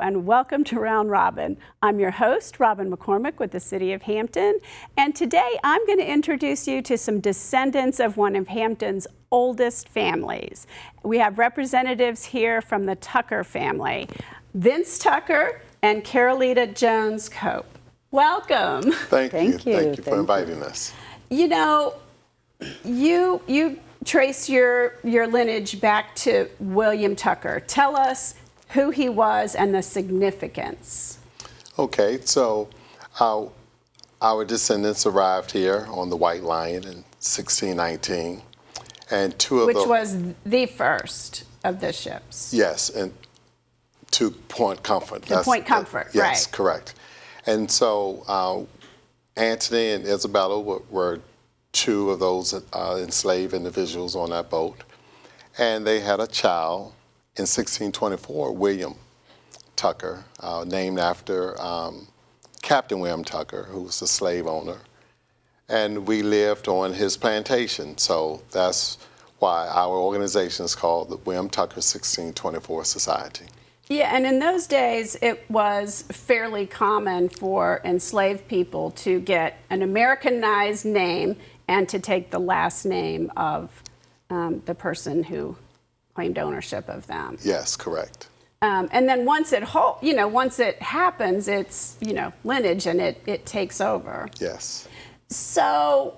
and welcome to Round Robin. I'm your host, Robin McCormick with the City of Hampton, and today I'm going to introduce you to some descendants of one of Hampton's oldest families. We have representatives here from the Tucker family, Vince Tucker and Carolita Jones Cope. Welcome. Thank you for inviting us. You know, you trace your lineage back to William Tucker. Tell us who he was and the significance. Okay, so our descendants arrived here on the White Lion in 1619, and which was the first of the ships. Yes, and to Point Comfort. Point Comfort, yes, right. Yes, correct. And so Anthony and Isabella were two of those enslaved individuals on that boat, and they had a child in 1624, William Tucker, named after Captain William Tucker, who was the slave owner. And we lived on his plantation, so that's why our organization is called the William Tucker 1624 Society. Yeah, and in those days, it was fairly common for enslaved people to get an Americanized name and to take the last name of the person who claimed ownership of them. Yes, correct. And then once it happens, it's lineage, and it takes over. Yes. So,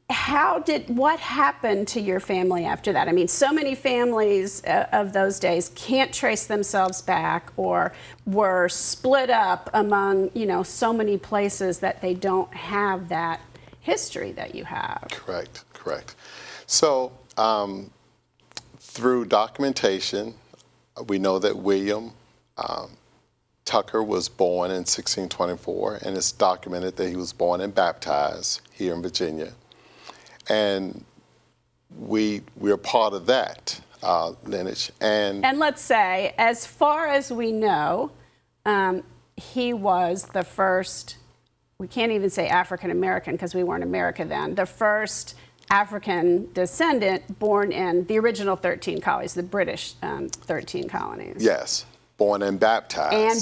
what happened to your family after that? I mean, so many families of those days can't trace themselves back, or were split up among so many places that they don't have that history that you have. Correct. So, through documentation, we know that William Tucker was born in 1624, and it's documented that he was born and baptized here in Virginia. And we're part of that lineage. And let's say, as far as we know, he was the first, we can't even say African American because we weren't America then, the first African descendant born in the original 13 colonies, the British 13 colonies. Yes, born and baptized.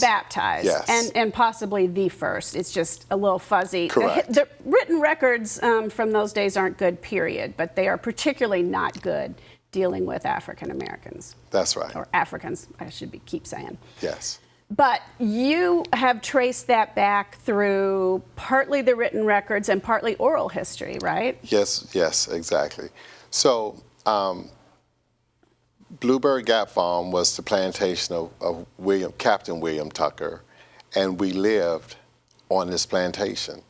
Yes. And possibly the first. It's just a little fuzzy. Correct. The written records from those days aren't good, period, but they are particularly not good dealing with African Americans. That's right. Or Africans, I should keep saying. Yes. But you have traced that back through partly the written records and partly oral history, right? Yes, exactly. So, Blueberry Gap Farm was the plantation of Captain William Tucker, and we lived on this plantation.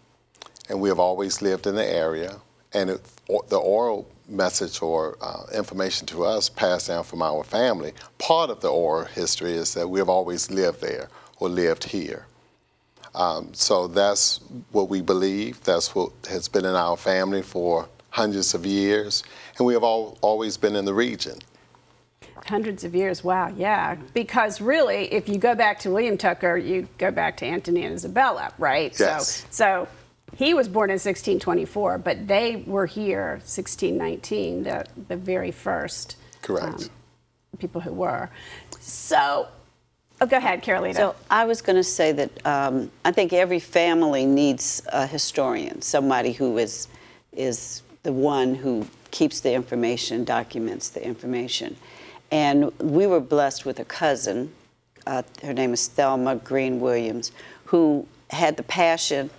And we have always lived in the area, and the oral message or information to us passed down from our family. Part of the oral history is that we have always lived there or lived here. So that's what we believe. That's what has been in our family for hundreds of years, and we have always been in the region. Hundreds of years, wow, yeah. Because really, if you go back to William Tucker, you go back to Anthony and Isabella, right? Yes. So he was born in 1624, but they were here 1619, the very first. Correct. People who were. So, go ahead, Carolita. So I was going to say that I think every family needs a historian, somebody who is the one who keeps the information, documents the information. And we were blessed with a cousin, her name is Thelma Green Williams, who had the passion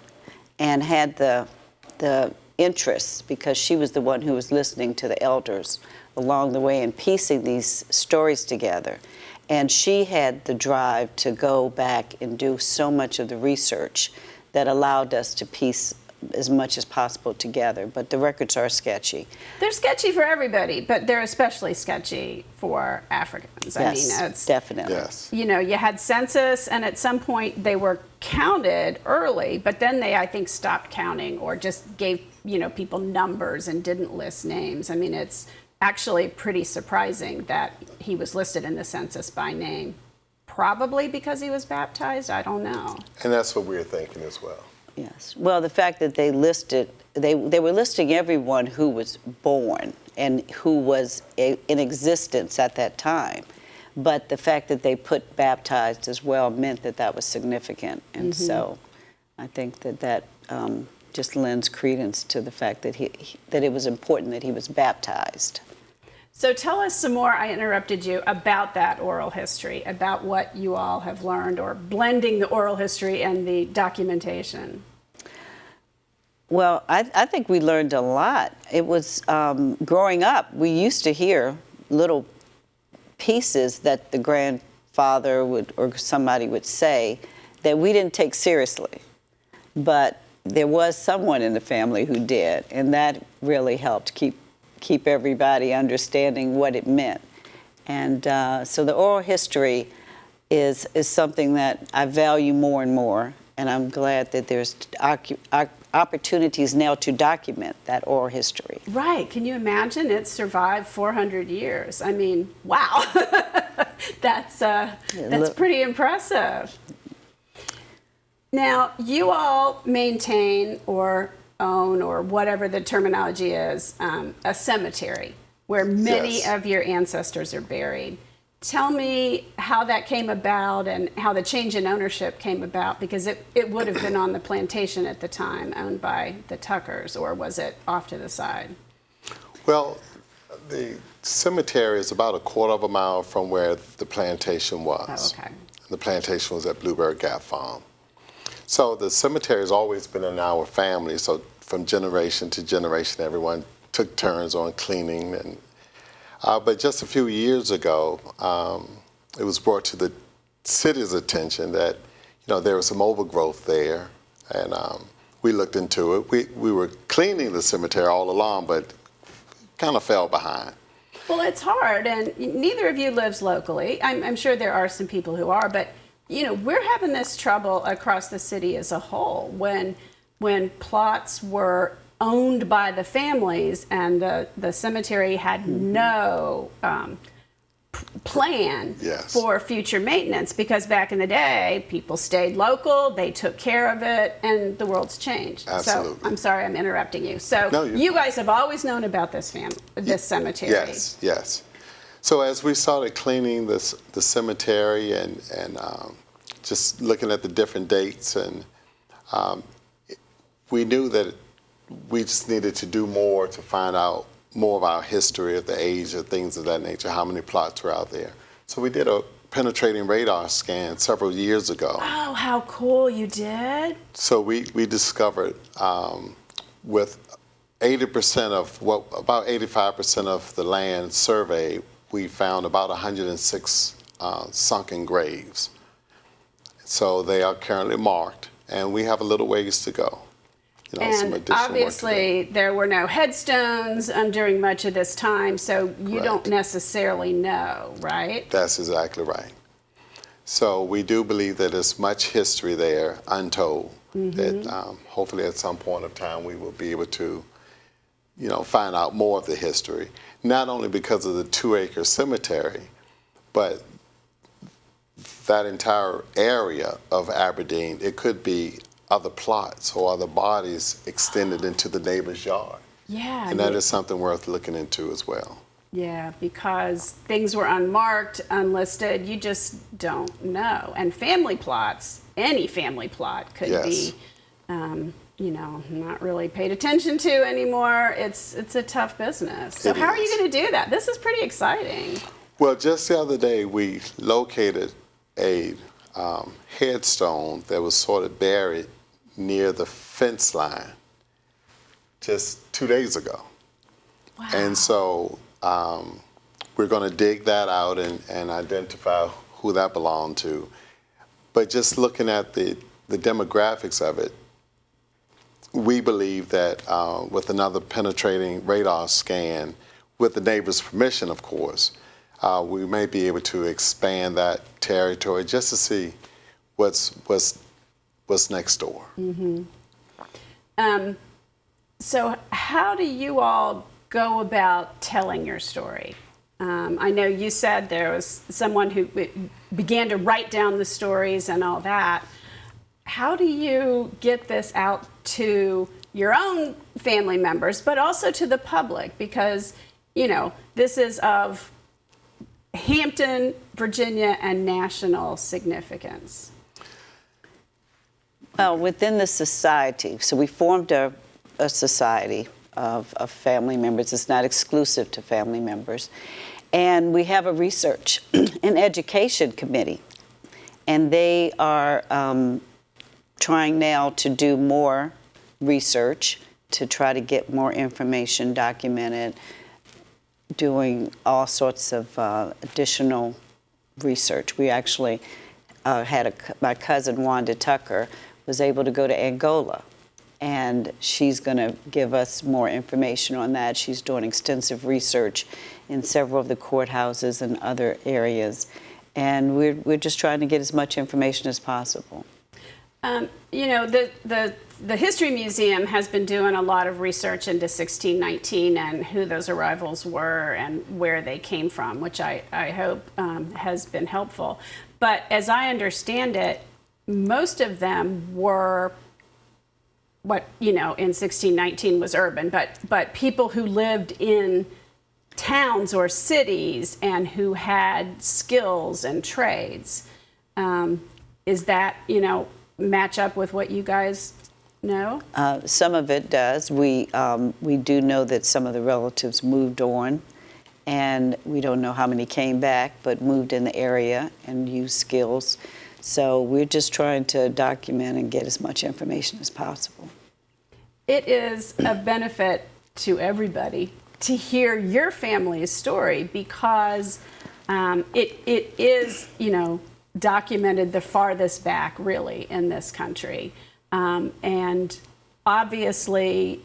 and had the interest, because she was the one who was listening to the elders along the way and piecing these stories together. And she had the drive to go back and do so much of the research that allowed us to piece as much as possible together. But the records are sketchy. They're sketchy for everybody, but they're especially sketchy for Africans. Yes, I mean, it's definitely. Yes. You had census, and at some point they were counted early, but then they, I think, stopped counting or just gave, people numbers and didn't list names. I mean, it's actually pretty surprising that he was listed in the census by name. Probably because he was baptized, I don't know. And that's what we're thinking as well. Yes. Well, the fact that they were listing everyone who was born and who was in existence at that time. but the fact that they put baptized as well meant that that was significant. And so I think that just lends credence to the fact that that it was important that he was baptized. So tell us some more, I interrupted you, about that oral history, about what you all have learned, or blending the oral history and the documentation. Well, I think we learned a lot. It was, growing up, we used to hear little pieces that the grandfather would, or somebody would say, that we didn't take seriously. But there was someone in the family who did, and that really helped keep everybody understanding what it meant. And so the oral history is something that I value more and more, and I'm glad that there's opportunities now to document that oral history. Right. Can you imagine? It survived 400 years. I mean, wow. That's pretty impressive. Now, you all maintain or own, or whatever the terminology is, a cemetery where many of your ancestors are buried. Tell me how that came about and how the change in ownership came about, because it would have been on the plantation at the time, owned by the Tuckers, or was it off to the side? Well, the cemetery is about a quarter of a mile from where the plantation was. Oh, okay. The plantation was at Bluebird Gap Farm. So the cemetery has always been in our family. So from generation to generation, everyone took turns on cleaning. And but just a few years ago, it was brought to the city's attention that there was some overgrowth there, and we looked into it. We were cleaning the cemetery all along, but kind of fell behind. Well, it's hard, and neither of you lives locally. I'm sure there are some people who are, but we're having this trouble across the city as a whole when plots were owned by the families and the cemetery had no plan for future maintenance, because back in the day, people stayed local, they took care of it, and the world's changed. Absolutely. So I'm sorry, I'm interrupting you. So no, you guys have always known about this cemetery. Yes, yes. So as we started cleaning the cemetery and just looking at the different dates, and we knew that we just needed to do more to find out more of our history of the age of things of that nature, how many plots were out there. So we did a penetrating radar scan several years ago. Oh, how cool, you did? So we discovered with 80% of about 85% of the land surveyed, we found about 106 sunken graves. So they are currently marked, and we have a little ways to go. And obviously there were no headstones during much of this time, so you don't necessarily know, right? That's exactly right. So we do believe that there's much history there untold, that hopefully at some point of time we will be able to find out more of the history, not only because of the 2-acre cemetery, but that entire area of Aberdeen. It could be other plots or other bodies extended into the neighbor's yard. Yeah. And that is something worth looking into as well. Yeah, because things were unmarked, unlisted, you just don't know. And family plots, any family plot could be, not really paid attention to anymore. It's a tough business. So how are you going to do that? This is pretty exciting. Well, just the other day we located a headstone that was sort of buried near the fence line just 2 days ago. Wow. And so we're going to dig that out and identify who that belonged to. But just looking at the demographics of it, we believe that with another penetrating radar scan, with the neighbor's permission, of course, we may be able to expand that territory just to see what's next door. So how do you all go about telling your story? I know you said there was someone who began to write down the stories and all that. How do you get this out to your own family members, but also to the public? Because, this is of Hampton, Virginia, and national significance? Well, within the society, so we formed a society of family members. It's not exclusive to family members. And we have a research and education committee. And they are trying now to do more research to try to get more information documented, doing all sorts of additional research. We actually my cousin Wanda Tucker was able to go to Angola, and she's going to give us more information on that. She's doing extensive research in several of the courthouses and other areas, and we're just trying to get as much information as possible. You know, the History Museum has been doing a lot of research into 1619 and who those arrivals were and where they came from, which I hope has been helpful. But as I understand it, most of them were what, you know, in 1619 was urban, but people who lived in towns or cities and who had skills and trades. Is that, you know, match up with what you guys know? Some of it does. We do know that some of the relatives moved on, and we don't know how many came back, but moved in the area and used skills. So we're just trying to document and get as much information as possible. It is a benefit to everybody to hear your family's story because it is, you know, documented the farthest back really in this country. And obviously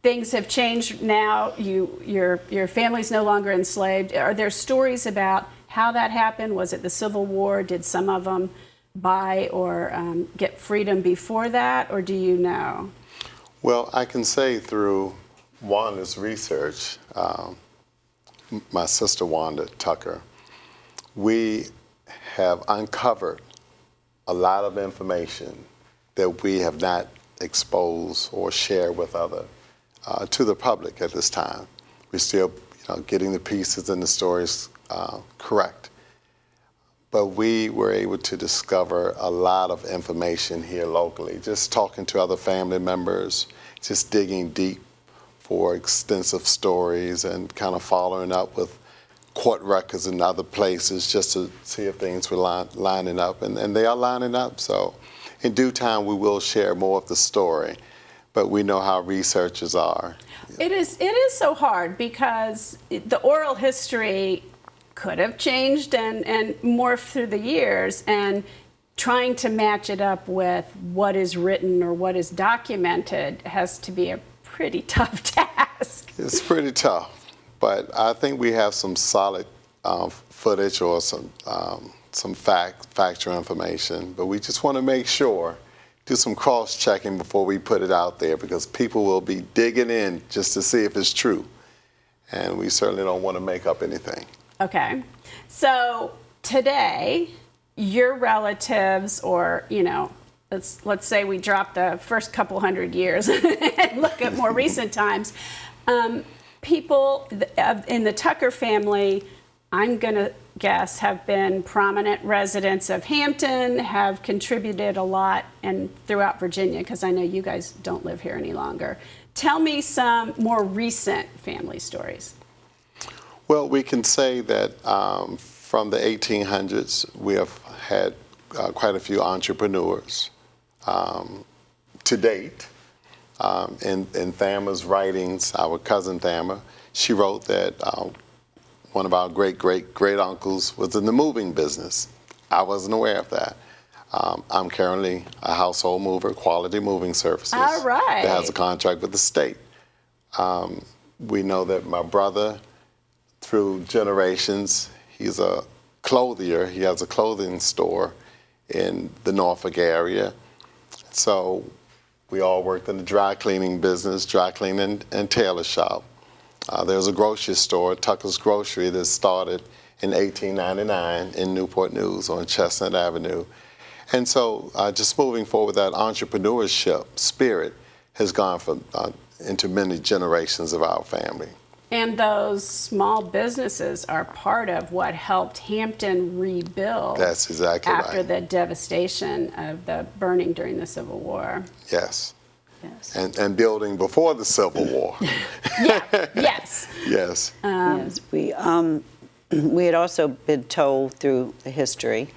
things have changed now. Your family's no longer enslaved. Are there stories about how that happened? Was it the Civil War? Did some of them buy or get freedom before that, or do you know? Well, I can say through Wanda's research, my sister Wanda Tucker, we have uncovered a lot of information that we have not exposed or shared with to the public at this time. We're still, you know, getting the pieces and the stories correct. But we were able to discover a lot of information here locally, just talking to other family members, just digging deep for extensive stories and kind of following up with court records in other places just to see if things were lining up, and they are lining up. So in due time, we will share more of the story, but we know how researchers are. It is so hard because the oral history could have changed and morphed through the years, and trying to match it up with what is written or what is documented has to be a pretty tough task. It's pretty tough. But I think we have some solid footage or some factual information. But we just want to make sure, do some cross-checking before we put it out there, because people will be digging in just to see if it's true. And we certainly don't want to make up anything. Okay. So today, your relatives, or, you know, let's say we drop the first couple hundred years and look at more recent times. People in the Tucker family, I'm going to guess, have been prominent residents of Hampton, have contributed a lot and throughout Virginia, because I know you guys don't live here any longer. Tell me some more recent family stories. Well, we can say that from the 1800s, we have had quite a few entrepreneurs to date. In Thamer's writings, our cousin Thamer, she wrote that one of our great-great-great-uncles was in the moving business. I wasn't aware of that. I'm currently a household mover, Quality Moving Services. All right. That has a contract with the state. We know that my brother, through generations, he's a clothier. He has a clothing store in the Norfolk area. So we all worked in the dry cleaning business, dry cleaning and tailor shop. There's a grocery store, Tucker's Grocery, that started in 1899 in Newport News on Chestnut Avenue. And so just moving forward, that entrepreneurship spirit has gone into many generations of our family. And those small businesses are part of what helped Hampton rebuild. That's exactly after right. the devastation of the burning during the Civil War. Yes. Yes. And building before the Civil War. Yeah, yes. Yes. Yes, we had also been told through the history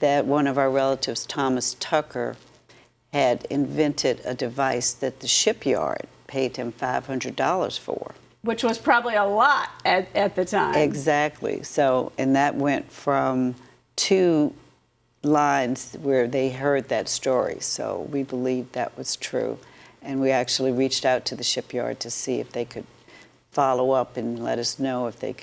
that one of our relatives, Thomas Tucker, had invented a device that the shipyard paid him $500 for. Which was probably a lot at the time. Exactly. So, and that went from 2 lines where they heard that story. So we believed that was true. And we actually reached out to the shipyard to see if they could follow up and let us know if they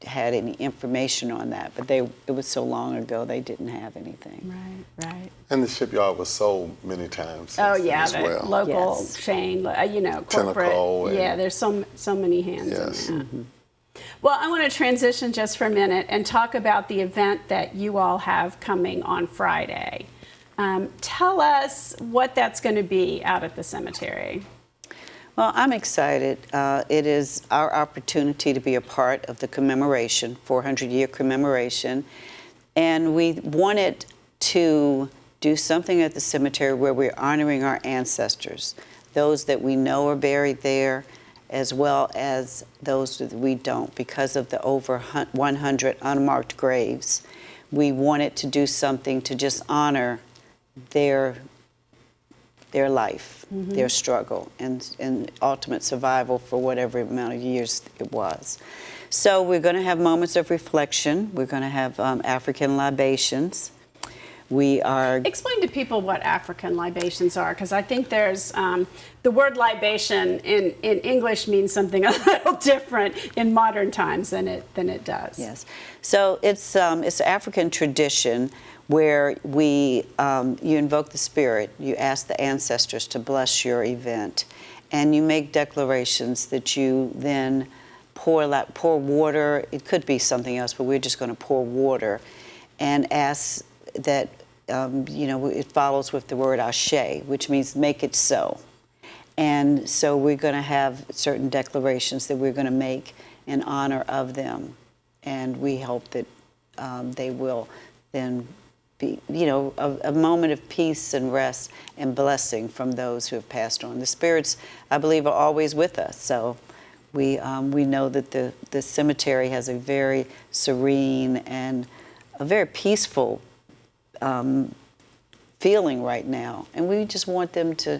had any information on that. But it was so long ago, they didn't have anything. Right. And the shipyard was sold many times Oh since yeah, as the well. local Yes. chain, corporate. Tentacle and- Yeah, there's so many hands Yes. in that. Well, I want to transition just for a minute and talk about the event that you all have coming on Friday. Tell us what that's going to be out at the cemetery. Well, I'm excited. It is our opportunity to be a part of the commemoration, 400-year commemoration. And we wanted to do something at the cemetery where we're honoring our ancestors, those that we know are buried there, as well as those that we don't, because of the over 100 unmarked graves. We wanted to do something to just honor their life, their struggle, and ultimate survival for whatever amount of years it was. So we're going to have moments of reflection. We're going to have African libations. We are... Explain to people what African libations are, because I think there's the word libation in English means something a little different in modern times than it does. Yes. So it's an African tradition where you invoke the spirit, you ask the ancestors to bless your event, and you make declarations that you then pour water. It could be something else, but we're just going to pour water and ask that, it follows with the word ashe, which means make it so. And so we're going to have certain declarations that we're going to make in honor of them. And we hope that they will then be, a moment of peace and rest and blessing from those who have passed on. The spirits, I believe, are always with us. So we know that the cemetery has a very serene and a very peaceful feeling right now, and we just want them to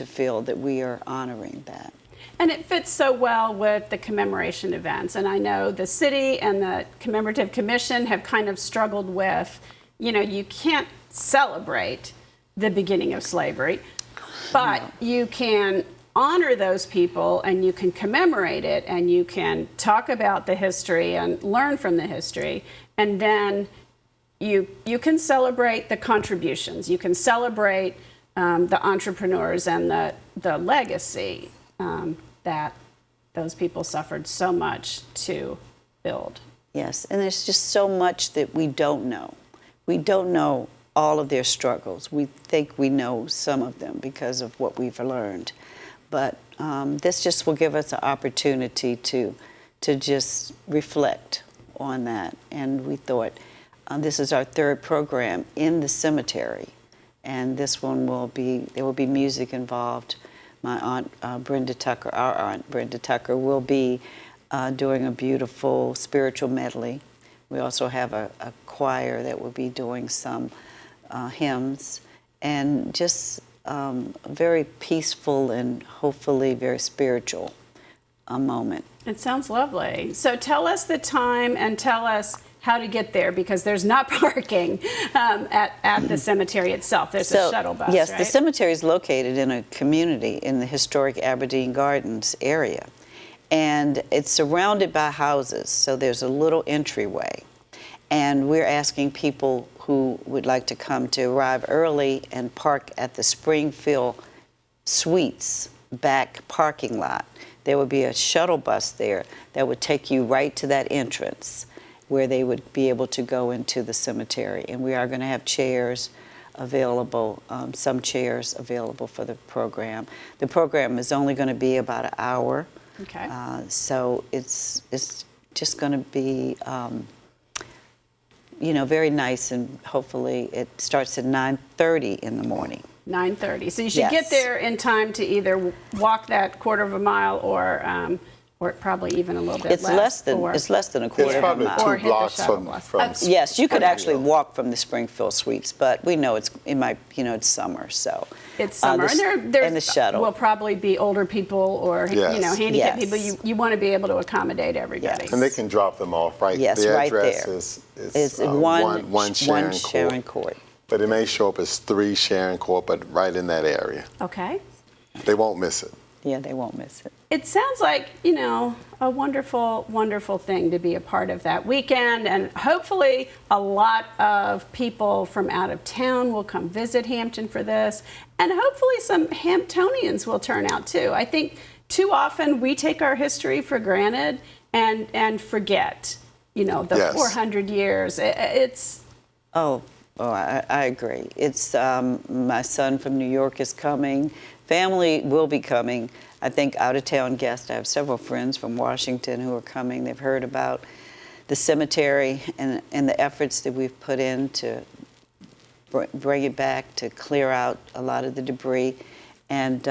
feel that we are honoring that. And it fits so well with the commemoration events. And I know the city and the Commemorative Commission have kind of struggled with, you can't celebrate the beginning of slavery, but you can honor those people and you can commemorate it and you can talk about the history and learn from the history. And then you can celebrate the contributions. You can celebrate the entrepreneurs and the legacy that those people suffered so much to build. Yes, and there's just so much that we don't know. We don't know all of their struggles. We think we know some of them because of what we've learned. But this just will give us an opportunity to just reflect on that. And we thought this is our 3rd program in the cemetery. And this one there will be music involved. My aunt Brenda Tucker, our aunt Brenda Tucker, will be doing a beautiful spiritual medley. We also have a choir that will be doing some hymns, and just a very peaceful and hopefully very spiritual moment. It sounds lovely. So tell us the time and tell us how to get there, because there's not parking at the cemetery itself. There's a shuttle bus, yes, right? the cemetery is located in a community in the historic Aberdeen Gardens area. And it's surrounded by houses, so there's a little entryway. And we're asking people who would like to come to arrive early and park at the Springfield Suites back parking lot. There would be a shuttle bus there that would take you right to that entrance, where they would be able to go into the cemetery. And we are going to have chairs available, some chairs available for the program. The program is only going to be about an hour, Okay. So it's just going to be, very nice, and hopefully it starts at 9:30 in the morning. 9:30. So you should Yes. get there in time to either walk that quarter of a mile or probably even a little bit It's less than a It's quarter of a probably mile. Or two hit the blocks shuttle from, bus. from Yes, you could actually Springfield. walk from the Springfield Suites, but we know it's it's summer, so It's summer, and and the shuttle. will probably be older people or Yes. handicapped Yes. people. You want to be able to accommodate everybody. Yes. And they can drop them off right. Yes, the right address there. is It's one Sharon Sharon Court. Court. But it may show up as 3 Sharon Court, but right in that area. Okay. They won't miss it. Yeah, they won't miss it. It sounds like, a wonderful, wonderful thing to be a part of that weekend. And hopefully a lot of people from out of town will come visit Hampton for this. And hopefully some Hamptonians will turn out too. I think too often we take our history for granted and forget, the Yes. 400 years. It's I agree. It's my son from New York is coming. Family will be coming. I think out-of-town guests. I have several friends from Washington who are coming. They've heard about the cemetery and the efforts that we've put in to bring it back, to clear out a lot of the debris. And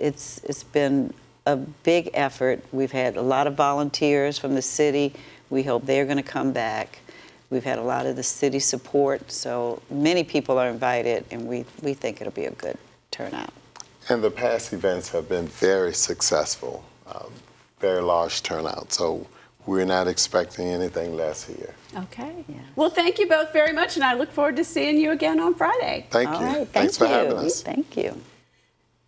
it's been a big effort. We've had a lot of volunteers from the city. We hope they're going to come back. We've had a lot of the city support, so many people are invited, and we think it'll be a good turnout. And the past events have been very successful, very large turnout. So we're not expecting anything less here. okay. Yeah. Well, thank you both very much, and I look forward to seeing you again on Friday. Thank All you. right, Thanks for having us. Thank you.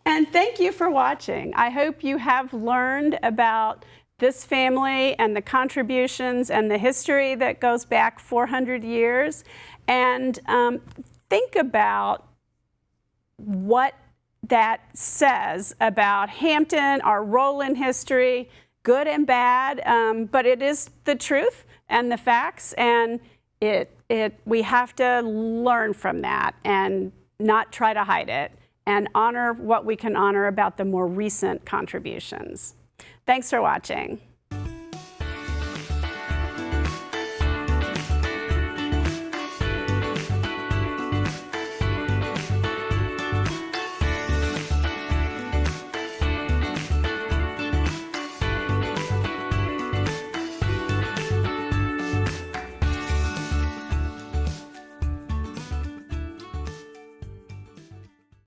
And thank you for watching. I hope you have learned about this family and the contributions and the history that goes back 400 years. And think about what that says about Hampton, our role in history, good and bad, but it is the truth and the facts, and we have to learn from that and not try to hide it, and honor what we can honor about the more recent contributions. Thanks for watching.